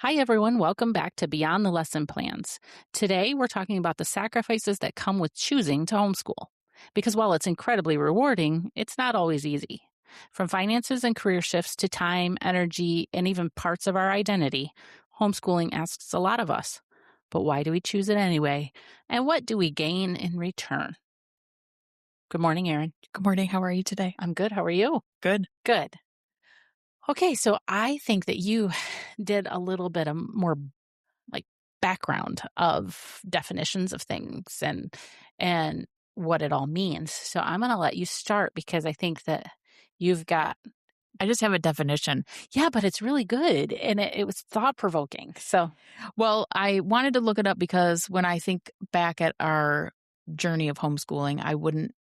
Hi, everyone. Welcome back to Beyond the Lesson Plans. Today, we're talking about the sacrifices that come with choosing to homeschool. Because while it's incredibly rewarding, it's not always easy. From finances and career shifts to time, energy, and even parts of our identity, homeschooling asks a lot of us. But why do we choose it anyway? And what do we gain in return? Good morning, Erin. Good morning. How are you today? I'm good. How are you? Good. Good. Okay, so I think that you did a little bit of more like background of definitions of things and what it all means. So I'm going to let you start because I think that you've got I just have a definition. yeah, but it's really good and it was thought provoking. So Well, I wanted to look it up because when I think back at our journey of homeschooling, I wouldn't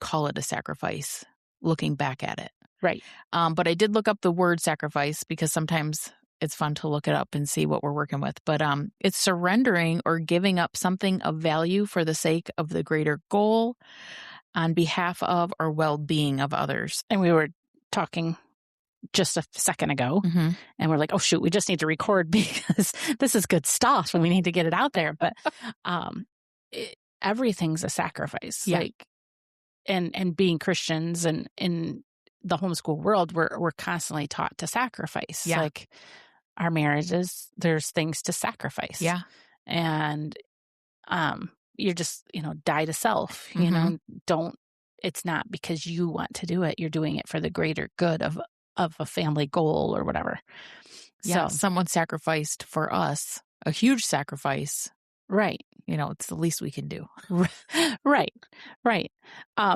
call it a sacrifice looking back at it. right, But I did look up the word sacrifice because sometimes it's fun to look it up and see what we're working with. But it's surrendering or giving up something of value for the sake of the greater goal on behalf of or well-being of others. and we were talking just a second ago Mm-hmm. and we're like, oh shoot, we just need to record because this is good stuff and we need to get it out there. But everything's a sacrifice. Yeah. Like and being Christians and in the homeschool world, we're constantly taught to sacrifice. Yeah. Like our marriages, there's things to sacrifice. Yeah. And you're just, die to self, it's not because you want to do it. You're doing it for the greater good of a family goal or whatever. Yeah. So, Someone sacrificed for us, a huge sacrifice. right. It's the least we can do. Right. Right.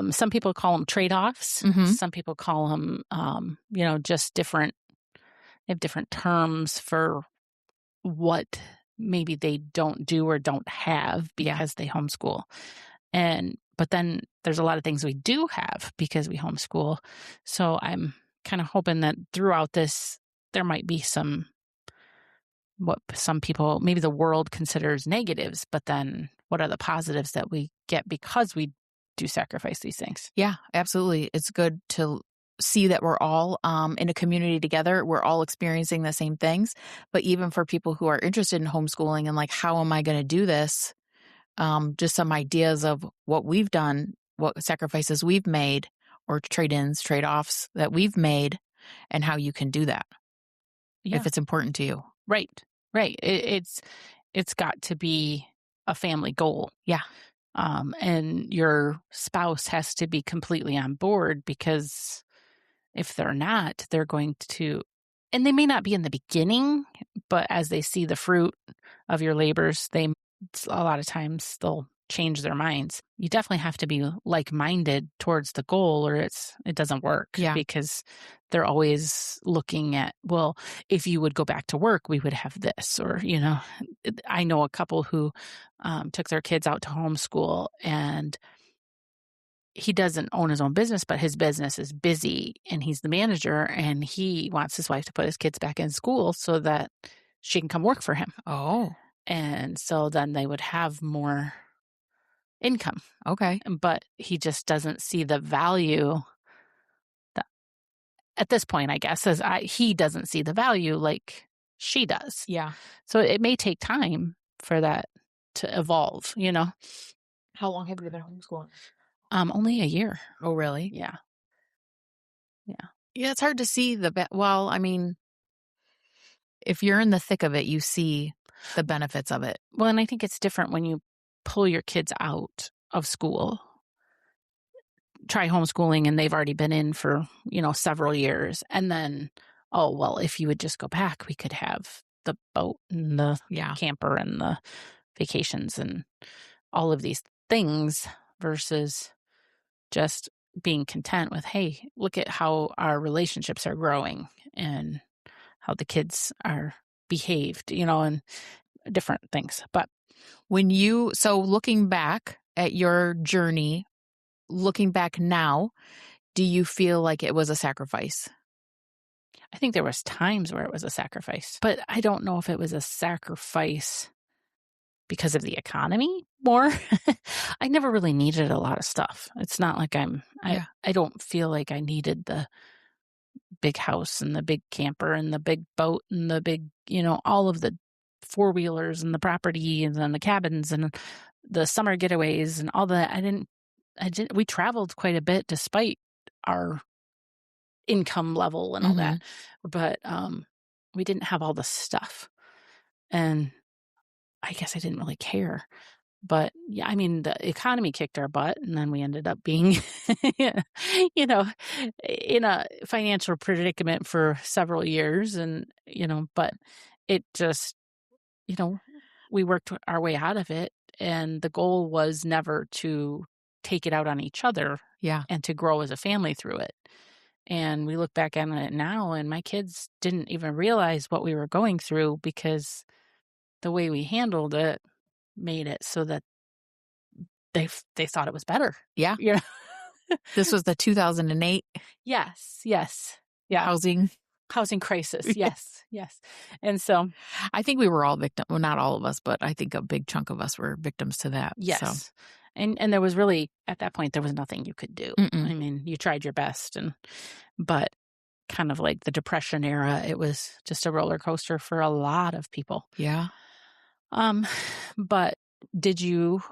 Some people call them trade-offs. Mhm. Some people call them, just different. They have different terms for what maybe they don't do or don't have because they homeschool. But then there's a lot of things we do have because we homeschool. So I'm kind of hoping that throughout this, there might be what some people, maybe the world considers negatives, but then what are the positives that we get because we do sacrifice these things? Yeah, absolutely. It's good to see that we're all in a community together. We're all experiencing the same things. But even for people who are interested in homeschooling and like, how am I going to do this? Just some ideas of what we've done, what sacrifices we've made, or trade-ins, trade-offs that we've made, and how you can do that if it's important to you. Right. It's got to be a family goal. Yeah. And your spouse has to be completely on board because if they're not, they're going to, and they may not be in the beginning, but as they see the fruit of your labors, a lot of times they'll change their minds. You definitely have to be like-minded towards the goal or it doesn't work. Yeah. Because they're always looking at, well, if you would go back to work, we would have this. Or, I know a couple who took their kids out to homeschool and he doesn't own his own business, but his business is busy and he's the manager and he wants his wife to put his kids back in school so that she can come work for him. Oh, And so then they would have more income. okay. But he just doesn't see the value at this point, I guess, he doesn't see the value like she does. Yeah. So it may take time for that to evolve, How long have you been homeschooling? Only a year. Oh, really? Yeah. Yeah, it's hard to see well, I mean, if you're in the thick of it, you see the benefits of it. Well, and I think it's different when you pull your kids out of school, try homeschooling, and they've already been in for, several years. And then, oh, well, if you would just go back, we could have the boat and the camper and the vacations and all of these things versus just being content with, hey, look at how our relationships are growing and how the kids are behaved, and different things. But so looking back at your journey, looking back now, do you feel like it was a sacrifice? I think there was times where it was a sacrifice, but I don't know if it was a sacrifice because of the economy more. I never really needed a lot of stuff. It's not like I don't feel like I needed the big house and the big camper and the big boat and the big, all of the four-wheelers and the property and then the cabins and the summer getaways and all that. We traveled quite a bit despite our income level and all that. Mhm. But, we didn't have all the stuff. And I guess I didn't really care. But yeah, I mean, the economy kicked our butt, and then we ended up being, you know, in a financial predicament for several years. And, but it just, you know, we worked our way out of it. And the goal was never to take it out on each other Yeah. and to grow as a family through it. And we look back on it now, and my kids didn't even realize what we were going through because the way we handled it made it so that they thought it was better. Yeah. You know? This was the 2008 Yes, yes. Yeah. housing. Housing crisis. Yes, yes. And so, I think we were all victim well, not all of us, but I think a big chunk of us were victims to that, so yes. And there was really at that point, there was nothing you could do. Mm-mm. I mean, you tried your best but kind of like the depression era, it was just a roller coaster for a lot of people. Yeah. Um, but did you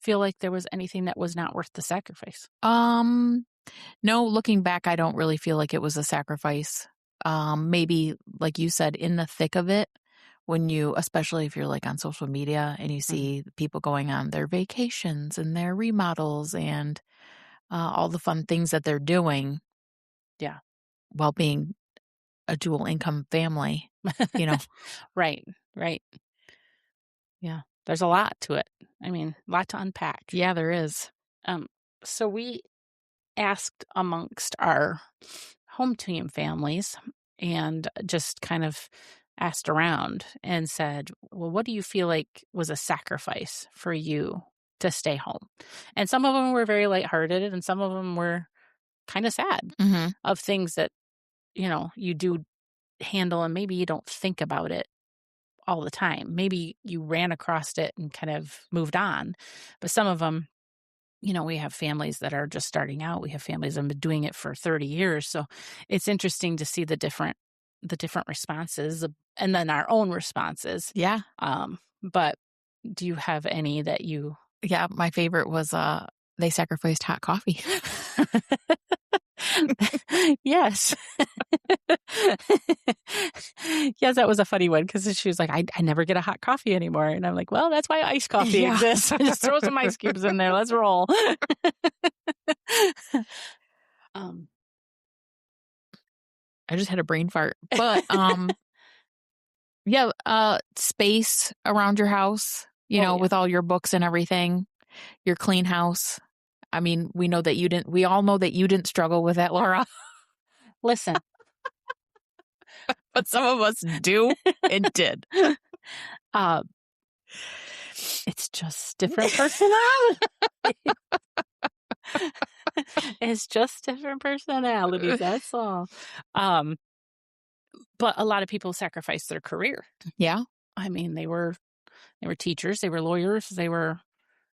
feel like there was anything that was not worth the sacrifice? Um, no, looking back, I don't really feel like it was a sacrifice. Maybe, like you said, in the thick of it, especially if you're like on social media and you Mhm. see people going on their vacations and their remodels and all the fun things that they're doing Yeah. while being a dual income family, you know. Right, right. Yeah. There's a lot to it. I mean, a lot to unpack. Yeah, there is. Um, so we asked amongst our home team families and just kind of asked around and said, well, what do you feel like was a sacrifice for you to stay home? And some of them were very lighthearted and some of them were kind of sad Mhm. of things that, you do handle and maybe you don't think about it all the time. Maybe you ran across it and kind of moved on. But some of them, we have families that are just starting out. We have families that have been doing it for 30 years. So it's interesting to see the different responses and then our own responses. Yeah. But do you have any that you Yeah, my favorite was, they sacrificed hot coffee. Yes. Yes, that was a funny one because she was like, I never get a hot coffee anymore. And I'm like, well, that's why iced coffee Yeah. exists. Just throw some ice cubes in there. Let's roll. um, I just had a brain fart. But, yeah, space around your house, oh, yeah. with all your books and everything, your clean house. I mean, we all know that you didn't struggle with that, Laura, Listen, but some of us do and did. uh, it's just different personality. It's just different personalities. That's all. Um, but a lot of people sacrifice their career. Yeah. I mean, they were teachers, they were lawyers, they were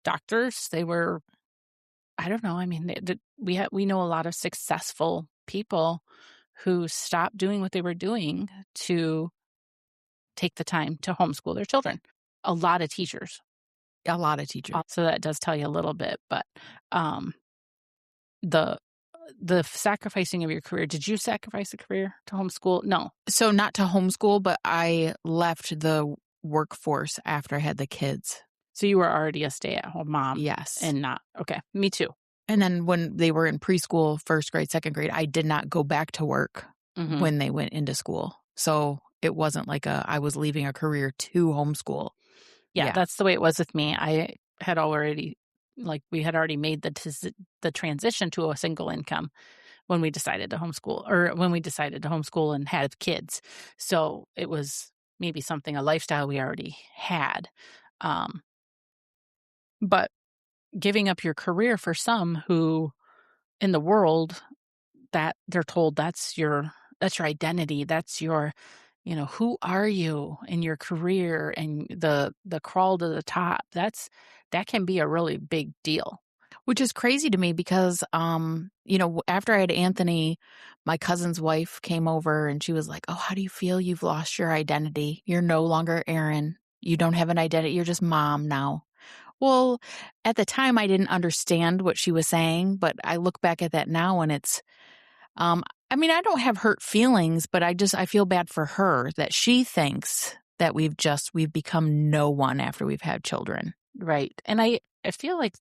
doctors, they were I don't know. I mean, we know a lot of successful people who stopped doing what they were doing to take the time to homeschool their children. A lot of teachers. A lot of teachers. So that does tell you a little bit, but um, the the sacrificing of your career. Did you sacrifice a career to homeschool? No. So not to homeschool, but I left the workforce after I had the kids. So you were already a stay-at-home mom Yes. and not okay. Me too. And then when they were in preschool, first grade, second grade, I did not go back to work Hmm. when they went into school. So it wasn't like I was leaving a career to homeschool. Yeah, Yeah. that's the way it was with me. We had already made the transition to a single income when we decided to homeschool and had kids. So it was maybe a lifestyle we already had. Um, but giving up your career for some who in the world that they're told that's your identity, that's your who are you in your career and the crawl to the top, that can be a really big deal. Which is crazy to me because, after I had Anthony, my cousin's wife came over and she was like, "Oh, how do you feel? You've lost your identity. You're no longer Erin. You don't have an identity. You're just mom now." Well, at the time, I didn't understand what she was saying, but I look back at that now and um, I don't have hurt feelings, but I feel bad for her that she thinks that we've become no one after we've had children. Right. And I feel like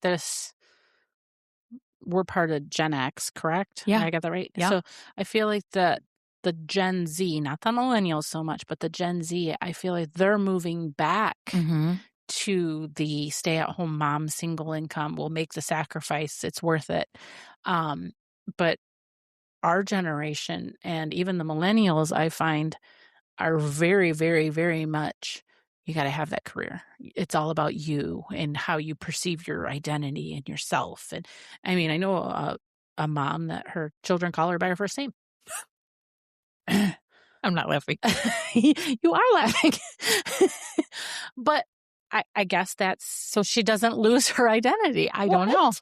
we're part of Gen X, correct? Yeah. I got that right? Yeah. So I feel like the Gen Z, not the millennials so much, but the Gen Z, I feel like they're moving back Mhm. to the stay-at-home mom, single income, will make the sacrifice, it's worth it. But our generation and even the millennials, I find, are very, very, very much, you got to have that career. It's all about you and how you perceive your identity and yourself. And I mean, I know a mom that her children call her by her first name. I'm not laughing. You are laughing. But I guess that's so she doesn't lose her identity. I don't know.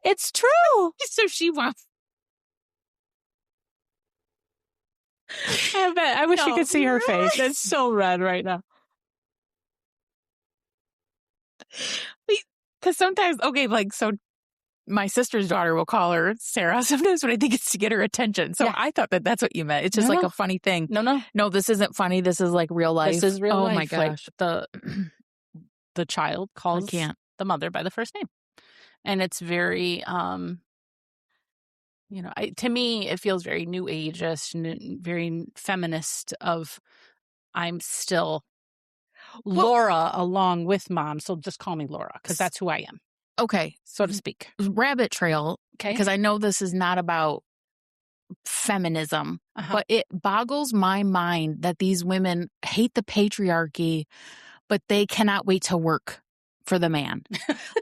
It's true. So she wants I bet. I wish you No. could see her face. It's so red right now. Because sometimes, so my sister's daughter will call her Sarah sometimes, but I think it's to get her attention. So Yeah. I thought that that's what you meant. It's just No, like no. a funny thing. No. No, this isn't funny. This is like real life. This is real life. Oh my gosh. Like the child I calls can't. the mother by the first name. And it's very to me it feels very new ageist and very feminist of I'm still Laura along with mom, so just call me Laura because that's who I am, Okay. so to speak. Rabbit trail. Okay. Because I know this is not about feminism, Uh-huh. but it boggles my mind that these women hate the patriarchy, but they cannot wait to work for the man.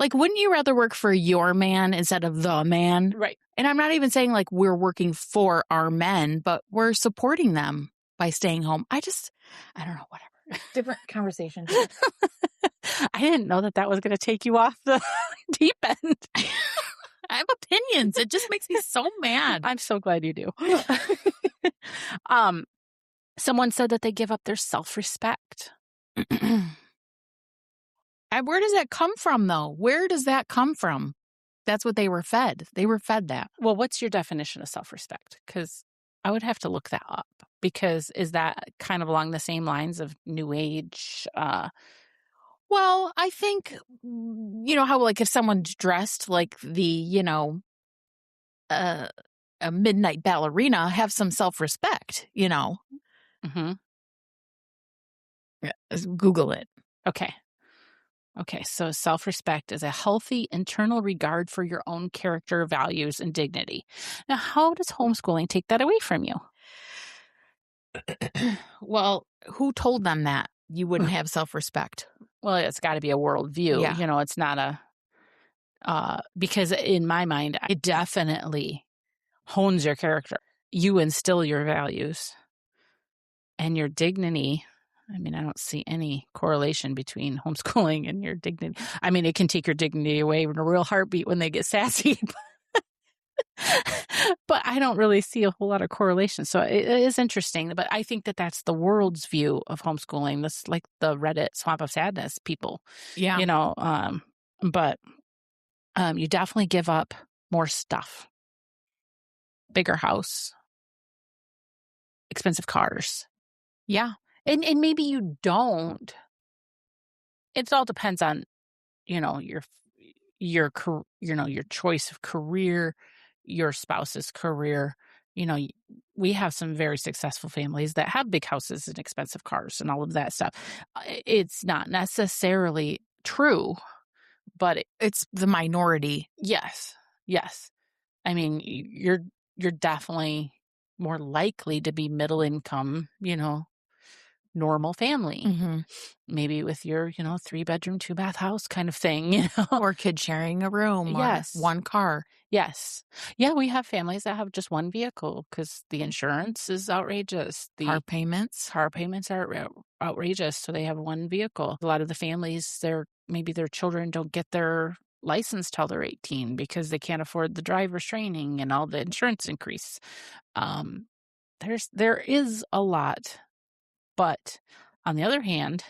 Like, wouldn't you rather work for your man instead of the man? Right. And I'm not even saying like we're working for our men, but we're supporting them by staying home. I don't know, whatever. Different conversation. I didn't know that was going to take you off the deep end. I have opinions. It just makes me so mad. I'm so glad you do. Someone said that they give up their self-respect. Where does that come from, though? Where does that come from? That's what they were fed. They were fed that. Well, what's your definition of self-respect? Because I would have to look that up. Because is that kind of along the same lines of new age? Well, I think, how like if someone's dressed like a midnight ballerina, have some self-respect, Mm-hmm. Yeah, Google it. Okay. So self-respect is a healthy internal regard for your own character, values, and dignity. Now, how does homeschooling take that away from you? Well, who told them that you wouldn't have self-respect? Well, it's got to be a worldview. Yeah. It's not because in my mind, it definitely hones your character. You instill your values and your dignity. I mean, I don't see any correlation between homeschooling and your dignity. I mean, it can take your dignity away in a real heartbeat when they get sassy. But I don't really see a whole lot of correlation. So it is interesting. But I think that that's the world's view of homeschooling. That's like the Reddit swamp of sadness people. Yeah. But you definitely give up more stuff. Bigger house. Expensive cars. Yeah. And maybe you don't. It all depends on, your choice of career, your spouse's career. We have some very successful families that have big houses and expensive cars and all of that stuff. It's not necessarily true, but It's the minority. yes. I mean, you're definitely more likely to be middle income, normal family, Mm-hmm. maybe with your, 3-bedroom, 2-bath house kind of thing, you know? Or kids sharing a room or Yes. one car. Yes. Yeah, we have families that have just one vehicle because the insurance is outrageous. Car The payments. car payments are outrageous, so they have one vehicle. A lot of the families, maybe their children don't get their license till they're 18 because they can't afford the driver's training and all the insurance increase. Um, there is a lot, but on the other hand,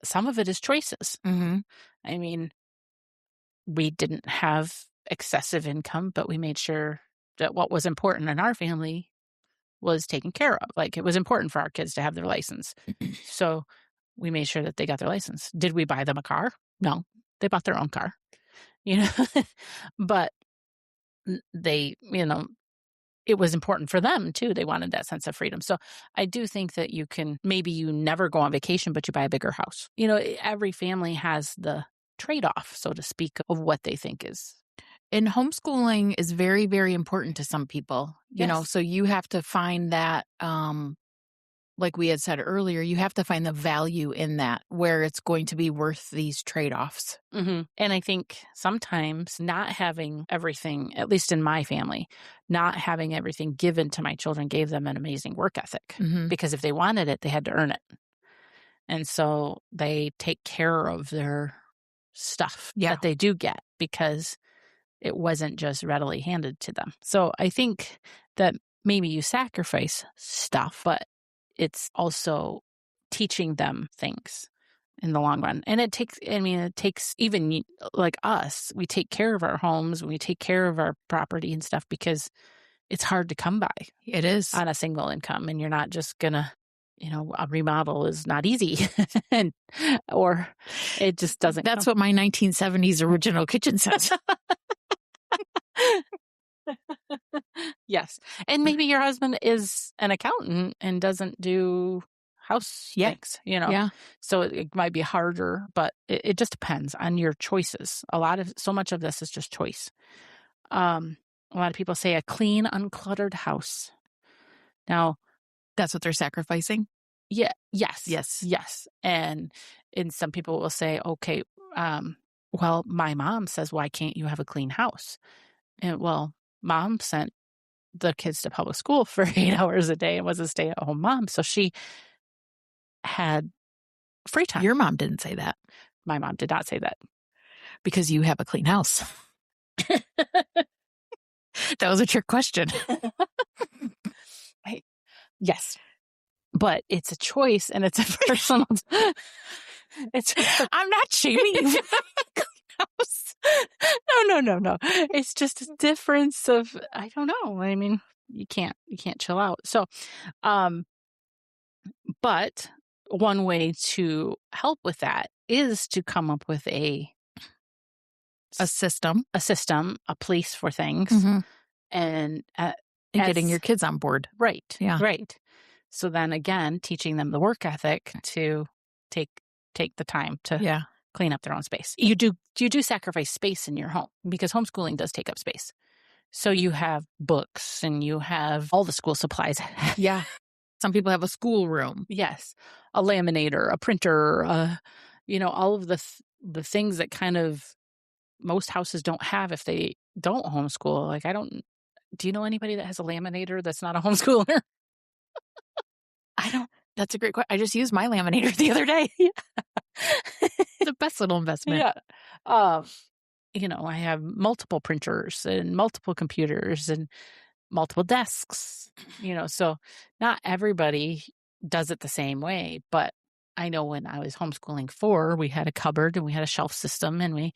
some of it is choices. Mm-hmm. I mean, we didn't have excessive income, but we made sure that what was important in our family was taken care of. Like, it was important for our kids to have their license. So we made sure that they got their license. Did we buy them a car? No. They bought their own car, you know, but they, it was important for them too. They wanted that sense of freedom. So I do think that maybe you never go on vacation, but you buy a bigger house. Every family has the trade-off, so to speak, of what they think is. And homeschooling is very, very important to some people, Yes. so you have to find that, like we had said earlier, you have to find the value in that where it's going to be worth these trade-offs. Mm-hmm. And I think sometimes not having everything, at least in my family, not having everything given to my children gave them an amazing work ethic. Mm-hmm. Because if they wanted it, they had to earn it. And so they take care of their stuff Yeah. that they do get because it wasn't just readily handed to them. So I think that maybe you sacrifice stuff, but it's also teaching them things in the long run. And it takes even like us, we take care of our homes, we take care of our property and stuff because it's hard to come by. It is. On a single income, and you're not just gonna, a remodel is not easy or it just doesn't. That's what my 1970s original kitchen says. Yes. And maybe your husband is an accountant and doesn't do house things, Yeah. So it might be harder, but it just depends on your choices. So much of this is just choice. A lot of people say a clean, uncluttered house. Now, that's what they're sacrificing. Yeah. Yes. Yes. Yes. And some people will say, okay, well, my mom says, why can't you have a clean house? And well, mom sent the kids to public school for 8 hours a day and was a stay-at-home mom. So she had free time. Your mom didn't say that. My mom did not say that. Because you have a clean house. That was a trick question. Yes. But it's a choice and it's a personal. I'm not shaming you. No. It's just a difference of, I don't know. I mean, you can't chill out. So, but one way to help with that is to come up with a system, a place for things, mm-hmm. and getting your kids on board. Right. Yeah. Right. So then again, teaching them the work ethic to take the time to clean up their own space. You do sacrifice space in your home because homeschooling does take up space. So you have books and you have all the school supplies. Yeah. Some people have a school room. Yes. A laminator, a printer, all of the things that kind of most houses don't have if they don't homeschool. Like, do you know anybody that has a laminator that's not a homeschooler? That's a great question. I just used my laminator the other day. The best little investment. Yeah. I have multiple printers and multiple computers and multiple desks, so not everybody does it the same way. But I know when I was homeschooling we had a cupboard and we had a shelf system and we,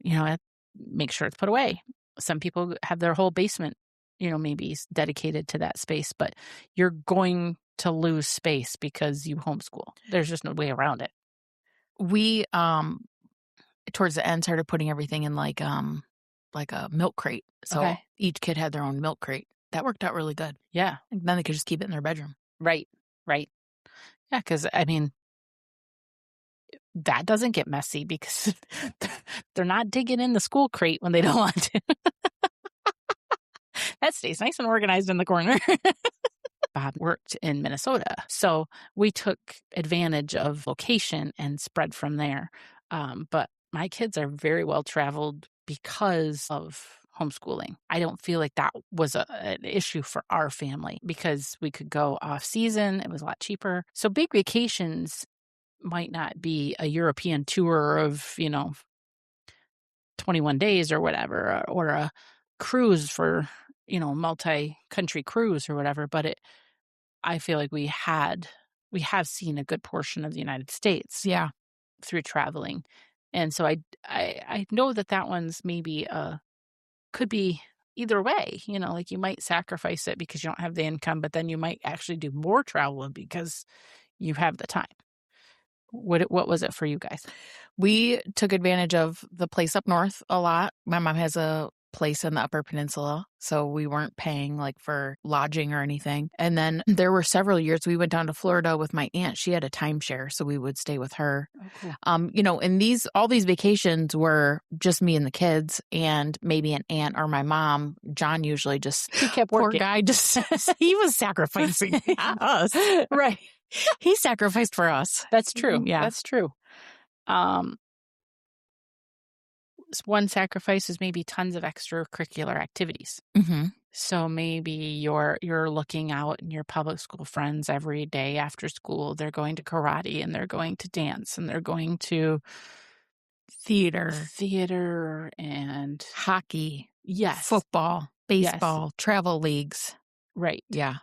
had make sure it's put away. Some people have their whole basement, maybe dedicated to that space, but you're going to lose space because you homeschool. There's just no way around it. We, towards the end, started putting everything in like a milk crate. So each kid had their own milk crate. That worked out really good. Yeah. And then they could just keep it in their bedroom. Right. Yeah, because that doesn't get messy because they're not digging in the school crate when they don't want to. That stays nice and organized in the corner. Bob worked in Minnesota. So we took advantage of location and spread from there. But my kids are very well traveled because of homeschooling. I don't feel like that was an issue for our family because we could go off season. It was a lot cheaper. So big vacations might not be a European tour of, 21 days or whatever, or a cruise for, multi-country cruise or whatever. But I feel like we have seen a good portion of the United States Yeah. through traveling. And so I know that one's maybe could be either way, like you might sacrifice it because you don't have the income, but then you might actually do more travel because you have the time. What was it for you guys? We took advantage of the place up north a lot. My mom has a place in the Upper Peninsula, so we weren't paying like for lodging or anything. And then there were several years we went down to Florida with my aunt. She had a timeshare, so we would stay with her. Oh, cool. And all these vacations were just me and the kids and maybe an aunt or my mom. John usually He kept poor working. guy, he was sacrificing us. Right. He sacrificed for us. That's true. Yeah. That's true. One sacrifice is maybe tons of extracurricular activities. Mm-hmm. So maybe you're looking out and your public school friends every day after school, they're going to karate and they're going to dance and they're going to theater and hockey, yes, football, baseball, travel leagues. Right. Yeah.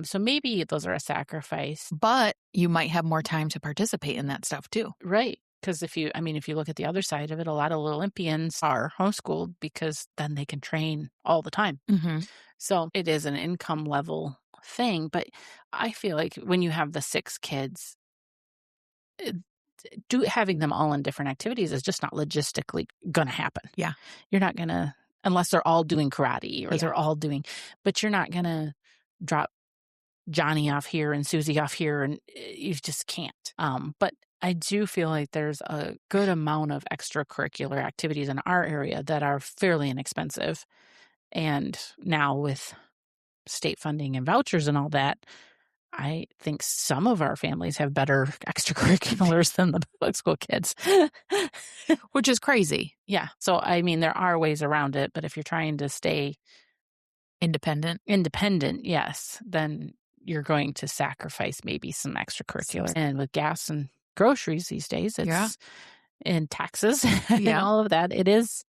So maybe those are a sacrifice. But you might have more time to participate in that stuff too. Right. Because if you look at the other side of it, a lot of little Olympians are homeschooled because then they can train all the time. Mm-hmm. So it is an income level thing. But I feel like when you have the 6 kids, having them all in different activities is just not logistically going to happen. Yeah. You're not going to, unless they're all doing karate or they're all doing, but you're not going to drop Johnny off here and Susie off here, and you just can't. But I do feel like there's a good amount of extracurricular activities in our area that are fairly inexpensive. And now with state funding and vouchers and all that, I think some of our families have better extracurriculars than the public school kids. Which is crazy. Yeah. So, there are ways around it, but if you're trying to stay independent, yes, then you're going to sacrifice maybe some extracurricular. And with gas and groceries these days, it's and taxes and all of that, it is.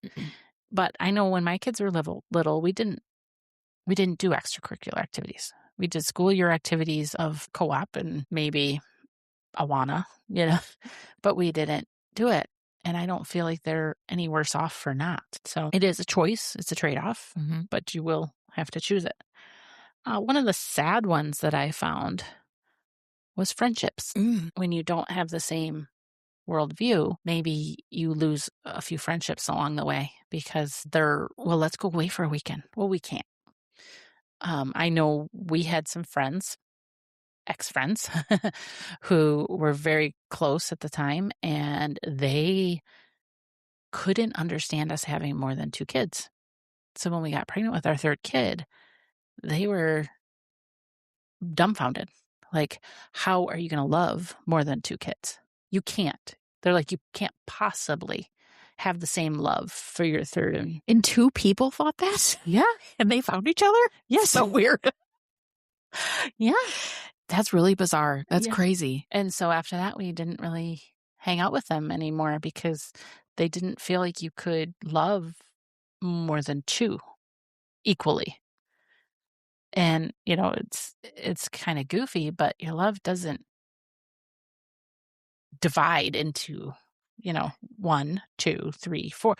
But I know when my kids were little, we didn't do extracurricular activities. We did school year activities of co-op and maybe Awana, but we didn't do it. And I don't feel like they're any worse off for not. So it is a choice. It's a trade-off, but you will have to choose it. One of the sad ones that I found was friendships. When you don't have the same worldview, maybe you lose a few friendships along the way because let's go away for a weekend. Well, we can't. I know we had some friends, ex-friends, who were very close at the time, and they couldn't understand us having more than 2 kids. So when we got pregnant with our 3rd kid, they were dumbfounded. Like, how are you going to love more than 2 kids? You can't. They're like, you can't possibly have the same love for your 3rd. And 2 people thought that? Yeah. And they found each other? Yes. So weird. Yeah. That's really bizarre. That's crazy. And so after that, we didn't really hang out with them anymore because they didn't feel like you could love more than 2 equally. And, it's kind of goofy, but your love doesn't divide into, 1, 2, 3, 4.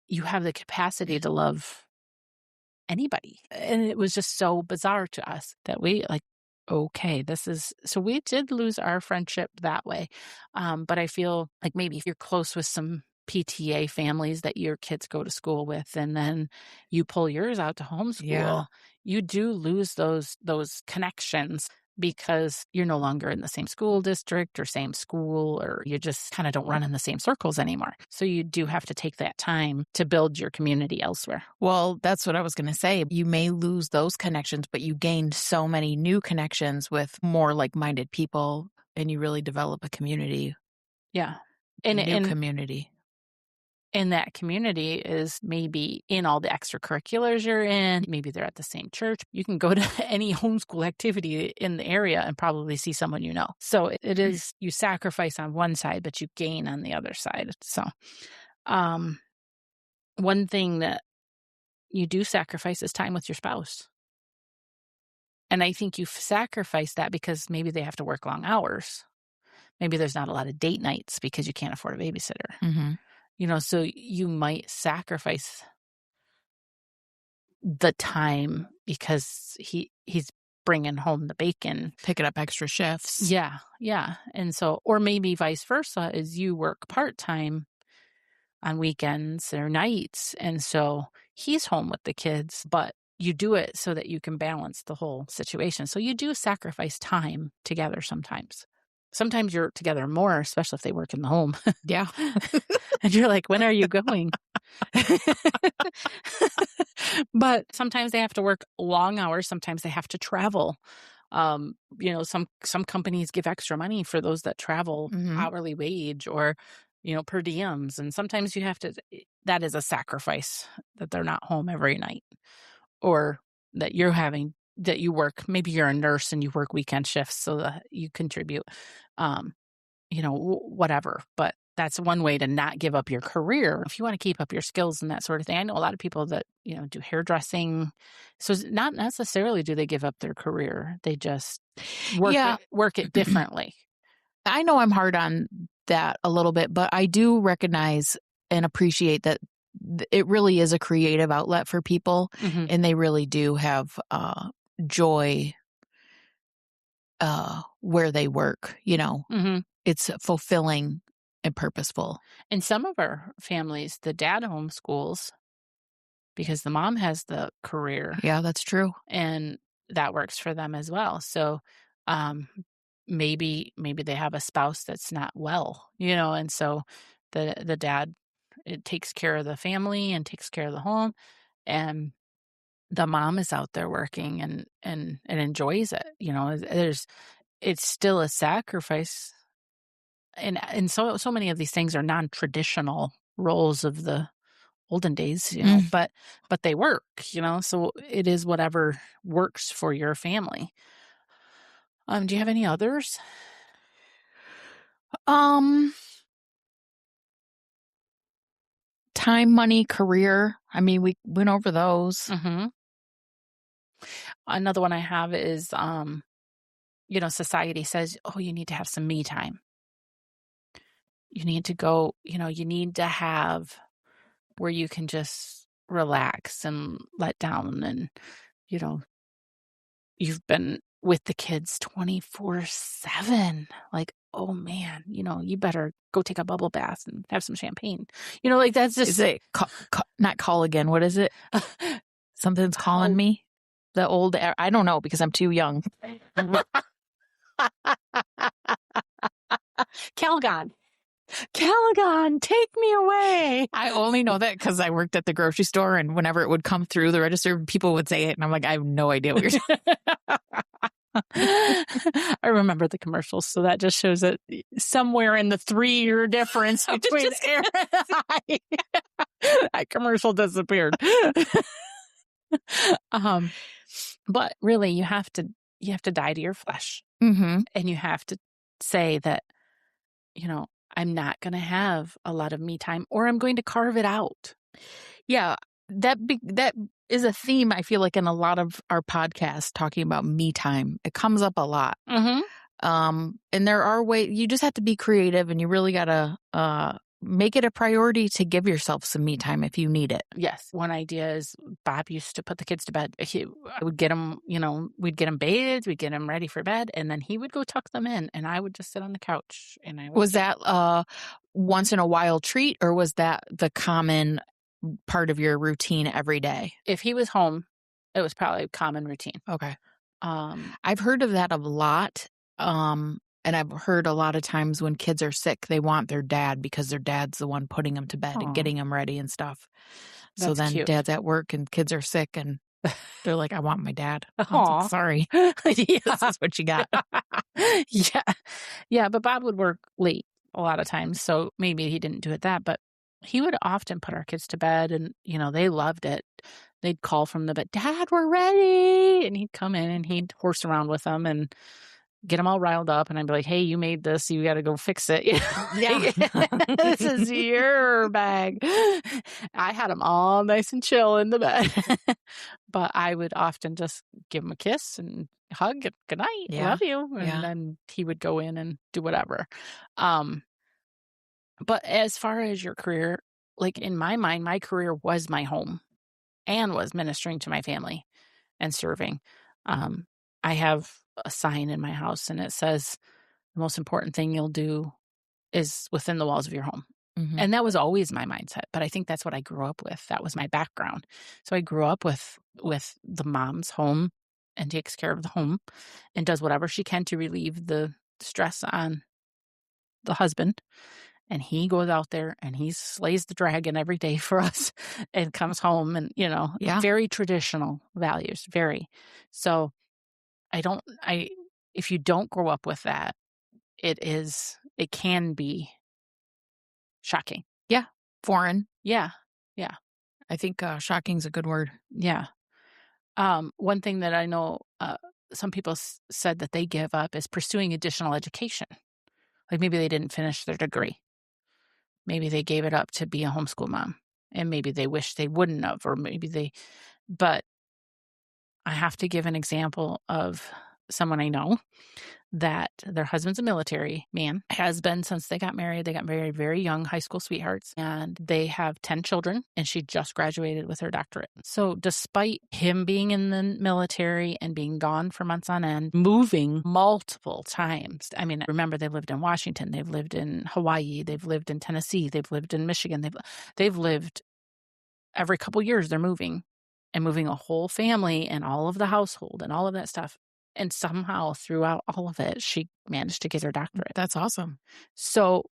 You have the capacity to love anybody. And it was just so bizarre to us that we okay, so we did lose our friendship that way. But I feel like maybe if you're close with some PTA families that your kids go to school with, and then you pull yours out to homeschool, you do lose those connections because you're no longer in the same school district or same school, or you just kind of don't run in the same circles anymore. So you do have to take that time to build your community elsewhere. Well, that's what I was going to say. You may lose those connections, but you gain so many new connections with more like-minded people, and you really develop a community, Yeah. a And new community. And that community is maybe in all the extracurriculars you're in. Maybe they're at the same church. You can go to any homeschool activity in the area and probably see someone you know. So it is, you sacrifice on one side, but you gain on the other side. So one thing that you do sacrifice is time with your spouse. And I think you sacrifice that because maybe they have to work long hours. Maybe there's not a lot of date nights because you can't afford a babysitter. Mm-hmm. So you might sacrifice the time because he's bringing home the bacon. Picking up extra shifts. Yeah, yeah. And so, or maybe vice versa, is you work part-time on weekends or nights. And so he's home with the kids, but you do it so that you can balance the whole situation. So you do sacrifice time together sometimes. Sometimes you're together more, especially if they work in the home. Yeah. And you're like, when are you going? But sometimes they have to work long hours. Sometimes they have to travel. Some companies give extra money for those that travel, Mm-hmm. hourly wage or, per diems. And sometimes you have to, that is a sacrifice that they're not home every night, or that that you work. Maybe you're a nurse and you work weekend shifts so that you contribute, whatever. But that's one way to not give up your career if you want to keep up your skills and that sort of thing. I know a lot of people that, do hairdressing. So it's not necessarily do they give up their career. They just work it differently. I know I'm hard on that a little bit, but I do recognize and appreciate that it really is a creative outlet for people, Mm-hmm. and they really do have joy where they work. Mm-hmm. It's fulfilling and purposeful. In some of our families, the dad homeschools because the mom has the career. Yeah, that's true. And that works for them as well. So maybe they have a spouse that's not well, and so the dad, it takes care of the family and takes care of the home, and the mom is out there working and enjoys it. It's still a sacrifice, and so many of these things are non-traditional roles of the olden days, but they work, so it is whatever works for your family. Do you have any others? Time, money, career. I mean, we went over those. Mm-hmm. Another one I have is, society says, oh, you need to have some me time. You need to go, you need to have where you can just relax and let down. And, you've been with the kids 24/7. Like, oh man, you better go take a bubble bath and have some champagne. That's just. Is it not call again? What is it? Something's calling me. The old, I don't know because I'm too young. Calgon, take me away. I only know that because I worked at the grocery store, and whenever it would come through the register, people would say it, and I'm like, I have no idea what you're saying. I remember the commercials, so that just shows that somewhere in the 3-year difference between Aaron and I, that commercial disappeared. But really, you have to die to your flesh, mm-hmm. and you have to say that, I'm not going to have a lot of me time, or I'm going to carve it out. Yeah, that is a theme, I feel like, in a lot of our podcasts talking about me time. It comes up a lot. Mm-hmm. And there are ways, you just have to be creative, and you really got to make it a priority to give yourself some me time if you need it. Yes. One idea is Bob used to put the kids to bed. I would get them, we'd get them bathed, we'd get them ready for bed, and then he would go tuck them in, and I would just sit on the couch. And was that once in a while treat, or was that the common part of your routine every day? If he was home, it was probably a common routine. Okay. I've heard of that a lot. And I've heard a lot of times when kids are sick, they want their dad because their dad's the one putting them to bed and Aw, getting them ready and stuff. So that's then cute. dad's at work and kids are sick and they're like, I want my dad. I was like, Aw. sorry, Yeah. this is what you got. Yeah. Yeah, but Bob would work late a lot of times, so maybe he didn't do it that, but he would often put our kids to bed and, they loved it. They'd call from the bed, "Dad, we're ready." And he'd come in and he'd horse around with them and get them all riled up, and I'd be like, "Hey, you made this, you gotta go fix it." Yeah. This is your bag. I had them all nice and chill in the bed. But I would often just give him a kiss and hug and good night, Yeah. love you, and Yeah. then he would go in and do whatever. Um, but as far as your career, like in my mind, my career was my home and was ministering to my family and serving. Um, I have a sign in my house and it says, the most important thing you'll do is within the walls of your home. Mhm. And that was always my mindset, but I think that's what I grew up with. That was my background. So I grew up with the mom's home and takes care of the home and does whatever she can to relieve the stress on the husband. And he goes out there and he slays the dragon every day for us and comes home and, Yeah. very traditional values, very. So if you don't grow up with that, it can be shocking. Yeah. Foreign. Yeah. Yeah. I think shocking's a good word. Yeah. One thing that I know some people said that they give up is pursuing additional education. Like maybe they didn't finish their degree. Maybe they gave it up to be a homeschool mom, and maybe they wish they wouldn't have, or but I have to give an example of someone I know that their husband's a military man, has been since they got married. They got married very young, high school sweethearts, and they have 10 children, and she just graduated with her doctorate. So despite him being in the military and being gone for months on end, moving multiple times. I mean, remember they lived in Washington, they've lived in Hawaii, they've lived in Tennessee, they've lived in Michigan. They've lived every couple years they're moving and moving a whole family and all of the household and all of that stuff. And somehow throughout all of it, she managed to get her doctorate. That's awesome. So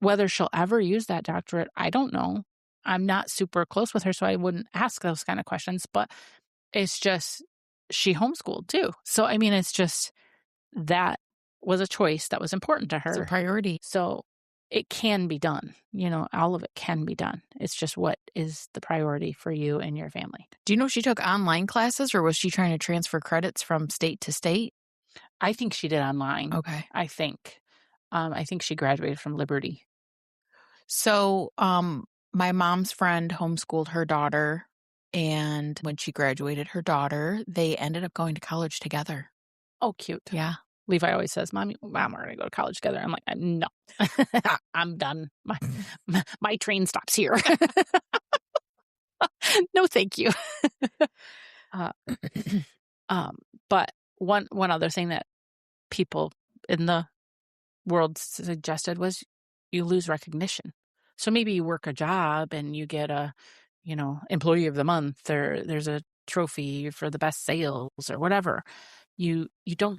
whether she'll ever use that doctorate, I don't know. I'm not super close with her, so I wouldn't ask those kind of questions. But it's just, she homeschooled too. So, I mean, it's just, that was a choice that was important to her. It's a priority. So it can be done. All of it can be done. It's just what is the priority for you and your family. Do you know she took online classes or was she trying to transfer credits from state to state? I think she did online. Okay. I think she graduated from Liberty. So, my mom's friend homeschooled her daughter, and when she graduated her daughter, they ended up going to college together. Oh, cute. Yeah. Levi always says, Mom, we're going to go to college together. I'm like, no, I'm done. My train stops here. No, thank you. But one other thing that people in the world suggested was you lose recognition. So maybe you work a job and you get a, employee of the month, or there's a trophy for the best sales or whatever. You don't,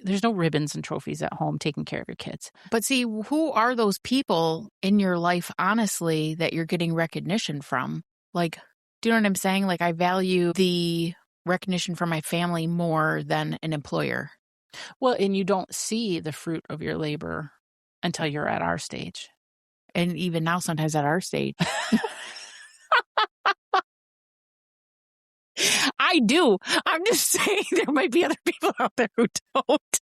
there's no ribbons and trophies at home taking care of your kids. But see, who are those people in your life, honestly, that you're getting recognition from? Like, do you know what I'm saying? Like, I value the recognition from my family more than an employer. Well, and you don't see the fruit of your labor until you're at our stage. And even now, sometimes at our stage. I do. I'm just saying there might be other people out there who don't.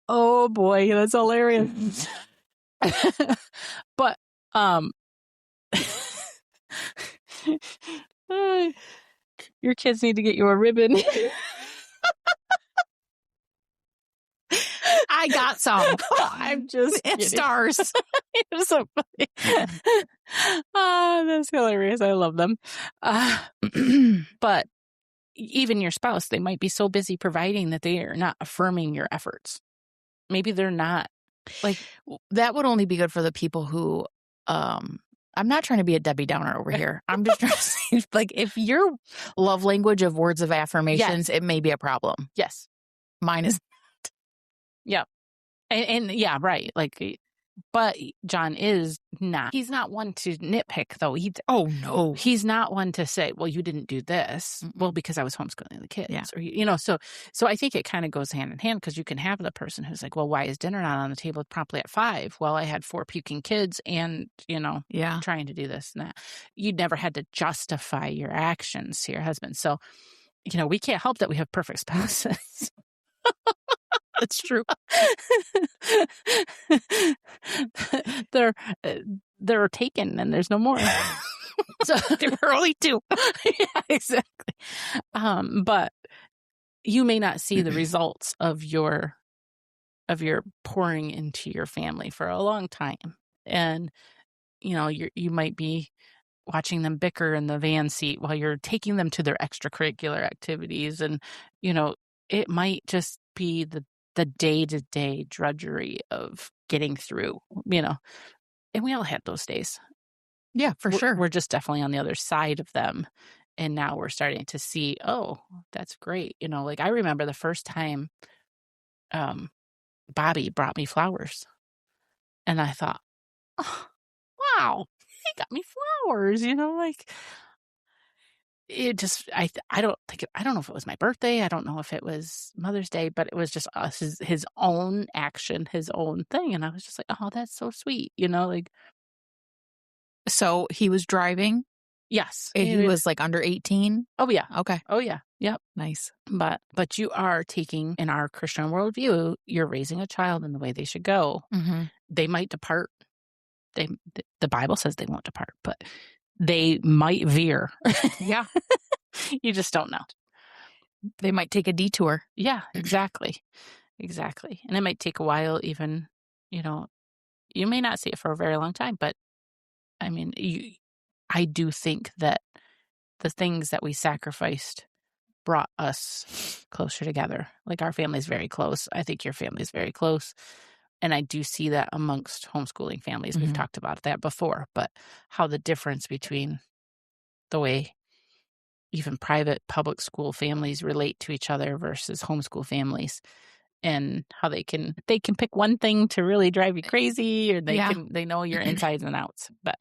Oh boy, that's hilarious. But your kids need to get you a ribbon. I got some. I'm just and kidding. stars. It's so funny. That's hilarious. I love them. But even your spouse, they might be so busy providing that they are not affirming your efforts. Maybe they're not. Like, that would only be good for the people who I'm not trying to be a Debbie Downer over here. I'm just trying to say, like, if your love language of words of affirmations, Yes. it may be a problem. Yes. Mine is. Yep. And yeah, right. Like, but John is not. He's not one to nitpick, though. Oh, no. He's not one to say, "Well, you didn't do this." Mm-mm. Well, because I was homeschooling the kids, Yeah. or so I think it kind of goes hand in hand because you can have the person who's like, "Well, why is dinner not on the table promptly at 5?" Well, I had 4 puking kids, and Yeah. trying to do this and that. You never had to justify your actions to your husband, so we can't help that we have perfect spouses. That's true. They're uh, they're taken and there's no more. So There were only 2. yeah, exactly. But you may not see the results of your pouring into your family for a long time, and you might be watching them bicker in the van seat while you're taking them to their extracurricular activities, and it might just be the day-to-day drudgery of getting through, and we all had those days. Yeah, for sure. We're just definitely on the other side of them, and now we're starting to see, oh, that's great. Like, I remember the first time um, Bobby brought me flowers, and I thought, oh, wow, he got me flowers. Like, it just I don't think I don't know if it was my birthday. I don't know if it was Mother's Day, but it was just us, his own action, his own thing, and I was just like, oh, that's so sweet. Like, So he was driving yes, and he was like under 18? oh yeah, Okay. oh yeah, yep. Nice. But you are taking, in our Christian worldview, you're raising a child in the way they should go. Mm-hmm. They might depart. The Bible says they won't depart, but they might veer. Yeah. You just don't know. They might take a detour. Yeah, exactly. Exactly. And it might take a while, even, you may not see it for a very long time, but I mean, I do think that the things that we sacrificed brought us closer together. Like, our family's very close. I think your family's very close. And I do see that amongst homeschooling families. We've Mhm. talked about that before, but how the difference between the way even private public school families relate to each other versus homeschool families, and how they can pick one thing to really drive you crazy, or Yeah. they know your insides and outs. But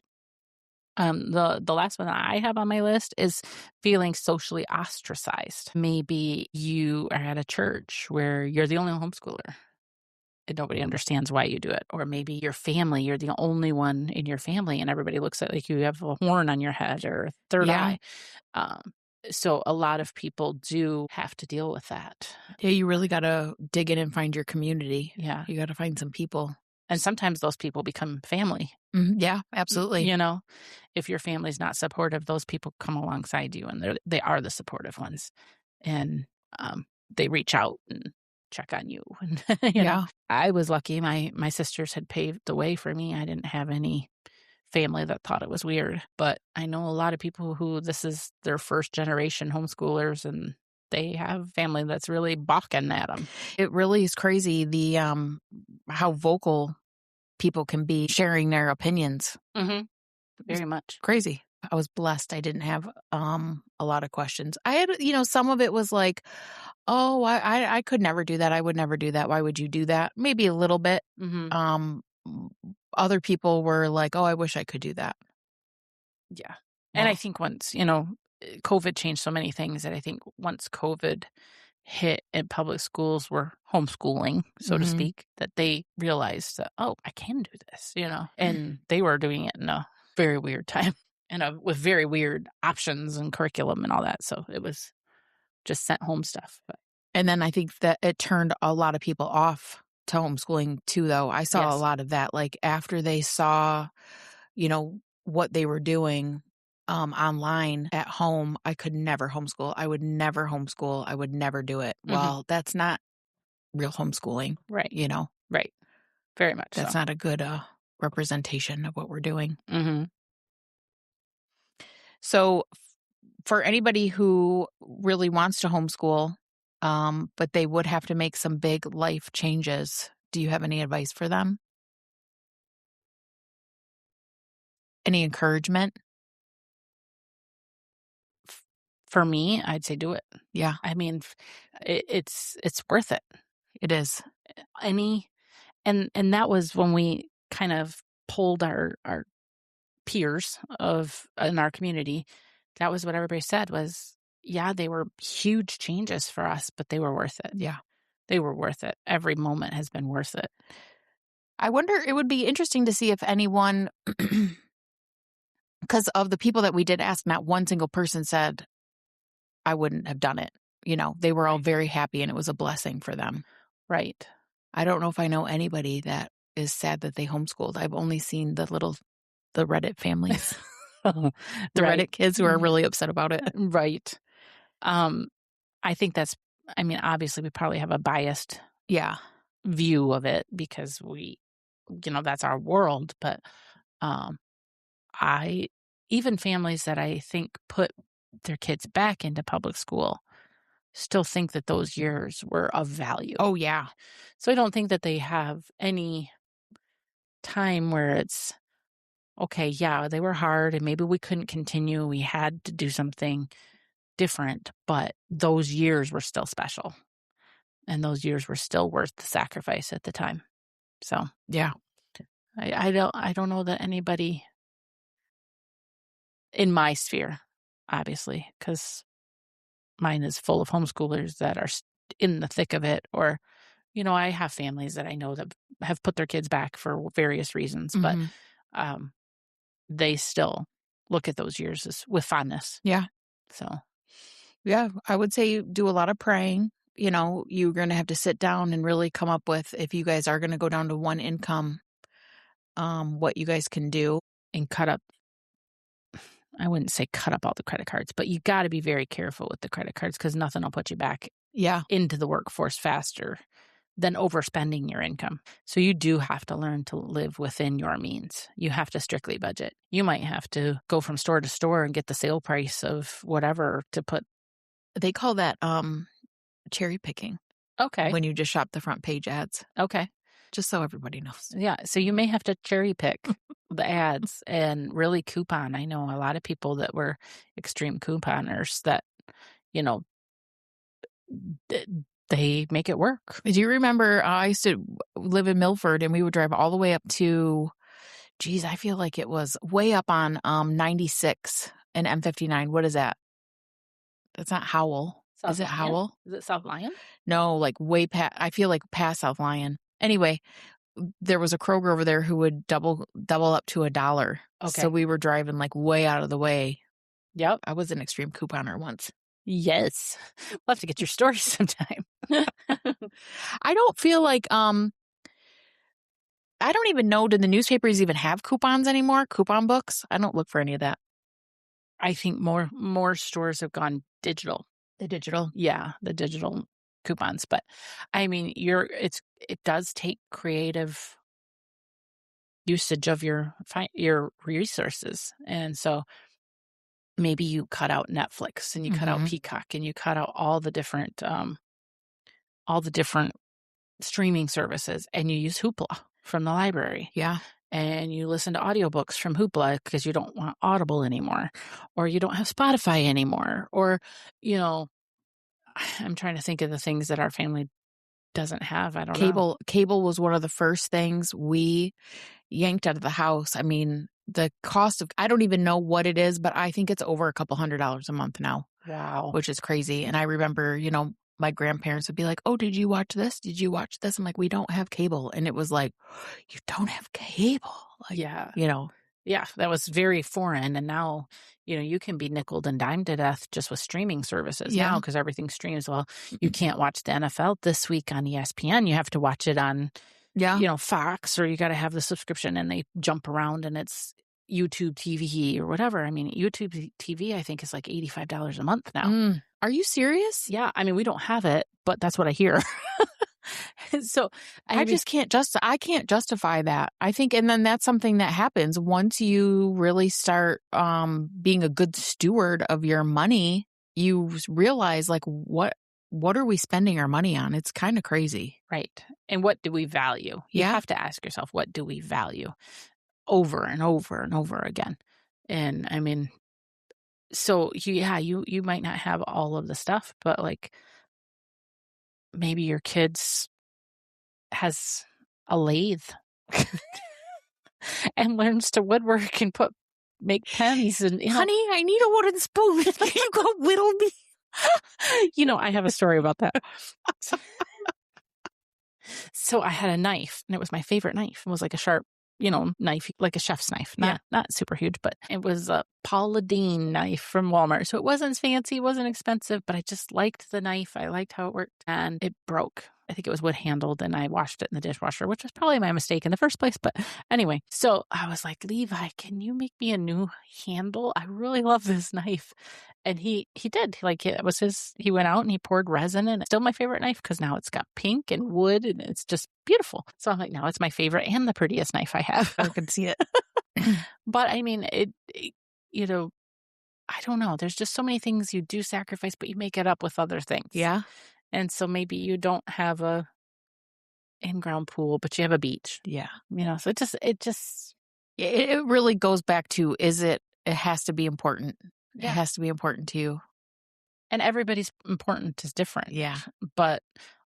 the last one that I have on my list is feeling socially ostracized. Maybe you are at a church where you're the only homeschooler and nobody understands why you do it. Or maybe your family, you're the only one in your family and everybody looks at like you have a horn on your head or a third Yeah. eye. Um, so a lot of people do have to deal with that. Yeah, you really got to dig in and find your community. Yeah. You got to find some people. And sometimes those people become family. Yeah, absolutely. If your family's not supportive, those people come alongside you and they are the supportive ones. And they reach out and check on you. And, Yeah. I was lucky. My sisters had paved the way for me. I didn't have any family that thought it was weird. But I know a lot of people who this is their first generation homeschoolers, and they have family that's really balking at them. It really is crazy how vocal people can be sharing their opinions. Mm-hmm. Very much. Crazy. I was blessed. I didn't have a lot of questions. I had, some of it was like, oh, I could never do that. I would never do that. Why would you do that? Maybe a little bit. Mm-hmm. Other people were like, oh, I wish I could do that. Yeah. And I think once, COVID changed so many things that I think once COVID hit and public schools were homeschooling, so to Mhm. speak, that they realized that, oh, I can do this, and they were doing it in a very weird time and with very weird options and curriculum and all that. So it was just sent home stuff. But And then I think that it turned a lot of people off to homeschooling too, though. I saw a yes. lot of that. Like after they saw, what they were doing online at home, I could never homeschool. I would never homeschool. I would never do it. Mhm. Well, that's not real homeschooling, Right. you know? Right. Very much That's so. not a good representation of what we're doing. Mm-hmm. So for anybody who really wants to homeschool, but they would have to make some big life changes, do you have any advice for them? Any encouragement? For me, I'd say do it. Yeah, I mean, it's worth it. it is. Any and that was when we kind of polled our peers of in our community. That was what everybody said was, yeah, they were huge changes for us, but they were worth it. Yeah. They were worth it. Every moment has been worth it. I wonder, it would be interesting to see if anyone, because of the people that we did ask, not one single person said, I wouldn't have done it. They were all Right. very happy and it was a blessing for them. Right. I don't know if I know anybody that is sad that they homeschooled. I've only seen the Reddit families, the Right. Reddit kids who are really upset about it. Right. Um, I think that's I mean, obviously, we probably have a biased Yeah. view of it because that's our world, but, um, I even families that I think put their kids back into public school still think that those years were of value. Oh, yeah. So I don't think that they have any time where it's, "Okay, yeah, they were hard and maybe we couldn't continue, we had to do something different, but those years were still special, and those years were still worth the sacrifice at the time." So, Yeah. I don't know that anybody in my sphere, obviously, because mine is full of homeschoolers that are in the thick of it, or, I have families that I know that have put their kids back for various reasons, but, Hmm. um, they still look at those years as with fondness. Yeah. So, Yeah. I would say you do a lot of praying. You're going to have to sit down and really come up with, if you guys are going to go down to one income, what you guys can do. and I wouldn't say cut up all the credit cards, but you gotta be very careful with the credit cards because nothing will put you back Yeah. into the workforce faster than overspending your income. So you do have to learn to live within your means. You have to strictly budget. You might have to go from store to store and get the sale price of whatever to put. They call that cherry picking Okay. when you just shop the front page ads, Okay. just so everybody knows. Yeah. So you may have to cherry pick the ads and really coupon. I know a lot of people that were extreme couponers that, you know, d- they make it work. Do you remember I used to live in Milford and we would drive all the way up to, geez, I feel like it was way up on 96 and M59. What is that? That's not Howell. South Is it Lyon? Howell? Is it South Lyon? No, like way past, I feel like past South Lyon. Anyway, there was a Kroger over there who would double up to $1. So Okay. we were driving like way out of the way. Yep. I was an extreme couponer once. Yes. We'll have to get your story sometime. I don't feel like I don't even know, do the newspapers even have coupons anymore? Coupon books? I don't look for any of that. I think more stores have gone digital. The digital? Yeah, the digital coupons, but I mean, it does take creative usage of your resources, and so maybe you cut out Netflix and you cut out Mhm. Peacock and you cut out all the different streaming services, and you use Hoopla from the library. Yeah. And you listen to audiobooks from Hoopla because you don't want Audible anymore, or you don't have Spotify anymore, or, you know, I'm trying to think of the things that our family doesn't have. I don't know. Cable was one of the first things we yanked out of the house. I mean, the cost of, I don't even know what it is, but I think it's over a couple $100 a month now, Wow. which is crazy. And I remember, my grandparents would be like, "Oh, did you watch this? Did you watch this?" I'm like, "We don't have cable." And it was like, "You don't have cable?" Like, Yeah. Yeah. That was very foreign. And now, you can be nickeled and dimed to death just with streaming services now yeah. because everything streams. Well, you can't watch the NFL this week on ESPN. You have to watch it on, Yeah. Fox, or you got to have the subscription, and they jump around and it's YouTube TV or whatever. I mean, YouTube TV, I think, is like $85 a month now. Are you serious? Yeah. I mean, we don't have it, but that's what I hear. So I mean, just I can't justify that. I think, and then that's something that happens once you really start being a good steward of your money. You realize, like, what are we spending our money on? It's kind of crazy. right. And what do we value? You Yeah. have to ask yourself, what do we value? over and over and over again. And I mean, so you might not have all of the stuff, but like maybe your kids has a lathe and learns to woodwork and make pens and Honey, I need a wooden spoon. Can you go whittle me? I have a story about that. So I had a knife, and it was my favorite knife. It was like a sharp, knife, like a chef's knife, not super huge, but it was a Paula Deen knife from Walmart. So it wasn't fancy, it wasn't expensive, but I just liked the knife. I liked how it worked, and it broke. I think it was wood handled, and I washed it in the dishwasher, which was probably my mistake in the first place. But anyway, so I was like, Levi, can you make me a new handle? I really love this knife. And he did. Like, it was he went out and he poured resin in it. Still my favorite knife because now it's got pink and wood and it's just beautiful. So I'm like, now it's my favorite and the prettiest knife I have. I can see it. But I mean, I don't know. There's just so many things you do sacrifice, but you make it up with other things. Yeah. And so maybe you don't have a in-ground pool, but you have a beach. Yeah. So it really goes back to, it has to be important. Yeah. It has to be important to you. And everybody's important is different. Yeah. But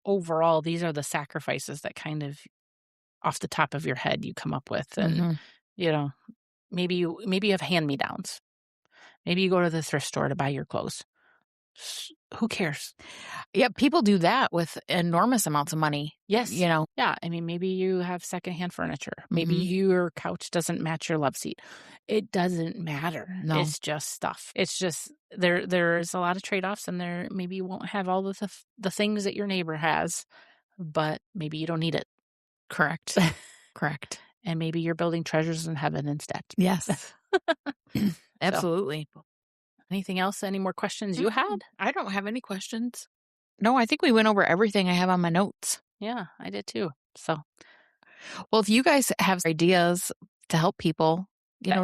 overall, these are the sacrifices that kind of off the top of your head you come up with. And, maybe you have hand-me-downs. Maybe you go to the thrift store to buy your clothes. Who cares? Yeah, people do that with enormous amounts of money. Yes. Yeah, I mean, maybe you have secondhand furniture. Maybe your couch doesn't match your love seat. It doesn't matter. No. It's just stuff. It's just there's a lot of trade-offs, and there maybe you won't have all the things that your neighbor has, but maybe you don't need it. Correct. Correct. And maybe you're building treasures in heaven instead. Yes. Absolutely. So, anything else? Any more questions you had? I don't have any questions. No, I think we went over everything I have on my notes. Yeah, I did too. So, well, if you guys have ideas to help people,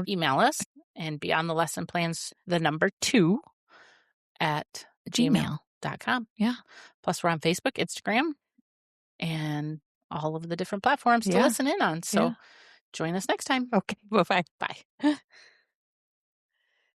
email us and be on the lesson plans, the number 2 at gmail.com. Yeah. Plus, we're on Facebook, Instagram, and all of the different platforms to listen in on. So, join us next time. Okay. Bye-bye. Bye.